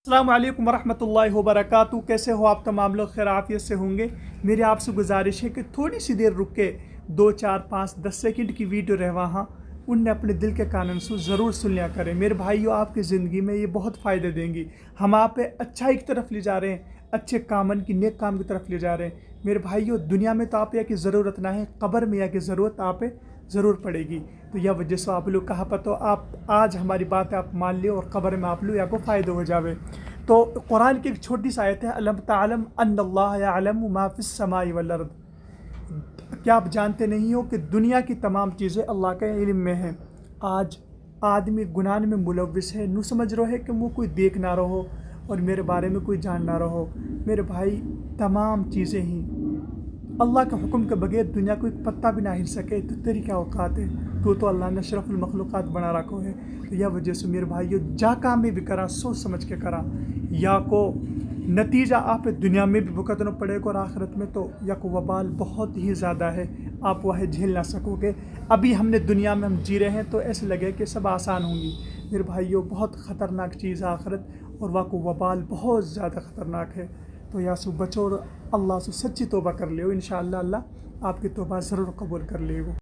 अस्सलाम वालेकुम वरहमतुल्लाहि वबरकातुहू। कैसे हो आप तमाम लोग? खैर आफियत से होंगे। मेरी आपसे गुजारिश है कि थोड़ी सी देर रुक के 2 4 5 10 सेकंड की वीडियो रह वहाँ उनने अपने दिल के कानन से ज़रूर सुन लिया करें। मेरे भाइयों, आपकी ज़िंदगी में ये बहुत फ़ायदे देंगी। हम आप अच्छाई की तरफ ले जा रहे हैं, अच्छे कामन की नेक काम की तरफ ले जा रहे हैं। मेरे भाइयों, दुनिया में तो आप की ज़रूरत ना है, कब्र में की ज़रूरत आप ज़रूर पड़ेगी। तो यह वजह से आप लोग कहा पतो आप आज हमारी बात आप मान लियो और कब्र में आप लोग या को फ़ायदा हो जावे। तो कुरान की एक छोटी सी आयत है, अलम तालम अन्नल्लाह यअलमु मा फिस समाई वल अर्द। क्या आप जानते नहीं हो कि दुनिया की तमाम चीज़ें अल्लाह के इल्म में हैं। आज आदमी गुनाह में मुलव्विस है, नू समझ रहे है कि वो कोई देख ना रहो और मेरे बारे में कोई जान ना रहो। मेरे भाई, तमाम चीज़ें ही अल्लाह के हुक्म के बगैर दुनिया को एक पत्ता भी ना हिल सके तो तेरी क्या औकात है? तो अल्लाह ने अशरफुल मखलूक़ात बना रखो है। तो यह वजह से मेरे भाइयों, जा काम में भी करा सोच समझ के करा, या को नतीजा आप दुनिया में भी भुगतना पड़ेगा और आखिरत में तो या को वबाल बहुत ही ज़्यादा है, आप वह झेल ना सकोगे। अभी हमने दुनिया में हम जी रहे हैं तो ऐसे लगे कि सब आसान होंगी। मेरे भाइयों, बहुत ख़तरनाक चीज़ है आखिरत, और वह को वबाल बहुत ज़्यादा ख़तरनाक है। तो या सो बचो और अल्लाह से सच्ची तौबा कर ले, इंशाअल्लाह अल्लाह आपकी तौबा ज़रूर कबूल कर लेगा।